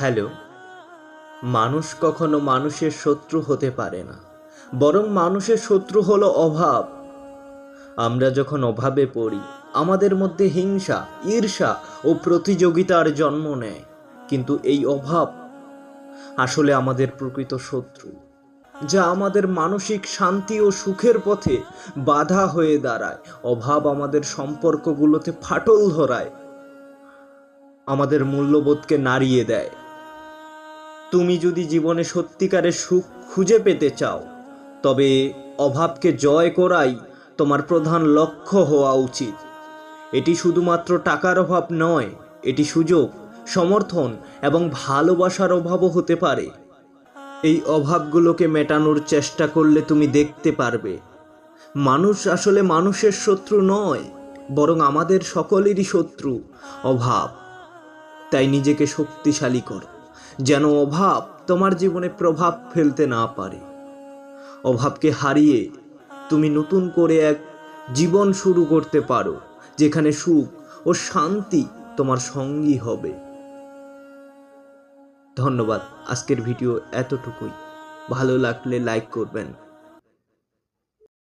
Hello. মানুষ কখনো মানুষের শত্রু হতে পারে না, বরং মানুষের শত্রু হলো অভাব। আমরা যখন অভাবে পড়ি, আমাদের মধ্যে হিংসা, ঈর্ষা ও প্রতিযোগিতার জন্ম নেয়। কিন্তু এই অভাব আসলে আমাদের প্রকৃত শত্রু, যা আমাদের মানসিক শান্তি ও সুখের পথে বাধা হয়ে দাঁড়ায়। অভাব আমাদের সম্পর্কগুলোতে ফাটল ধরায়, আমাদের মূল্যবোধকে নাড়িয়ে দেয়। তুমি যদি জীবনে সত্যিকারের সুখ খুঁজে পেতে চাও, তবে অভাবকে জয় করাই তোমার প্রধান লক্ষ্য হওয়া উচিত। এটি শুধুমাত্র টাকার অভাব নয়, এটি সুযোগ, সমর্থন এবং ভালোবাসার অভাবও হতে পারে। এই অভাবগুলোকে মেটানোর চেষ্টা করলে তুমি দেখতে পারবে, মানুষ আসলে মানুষের শত্রু নয়, বরং আমাদের সকলেরই শত্রু অভাব। তাই নিজেকে শক্তিশালী করো, যেন অভাব তোমার জীবনে প্রভাব ফেলতে না পারে। অভাবকে হারিয়ে তুমি নতুন করে এক জীবন শুরু করতে পারো, যেখানে সুখ ও শান্তি তোমার সঙ্গী হবে। ধন্যবাদ। আজকের ভিডিও এতটুকুই। ভালো লাগলে লাইক করবেন।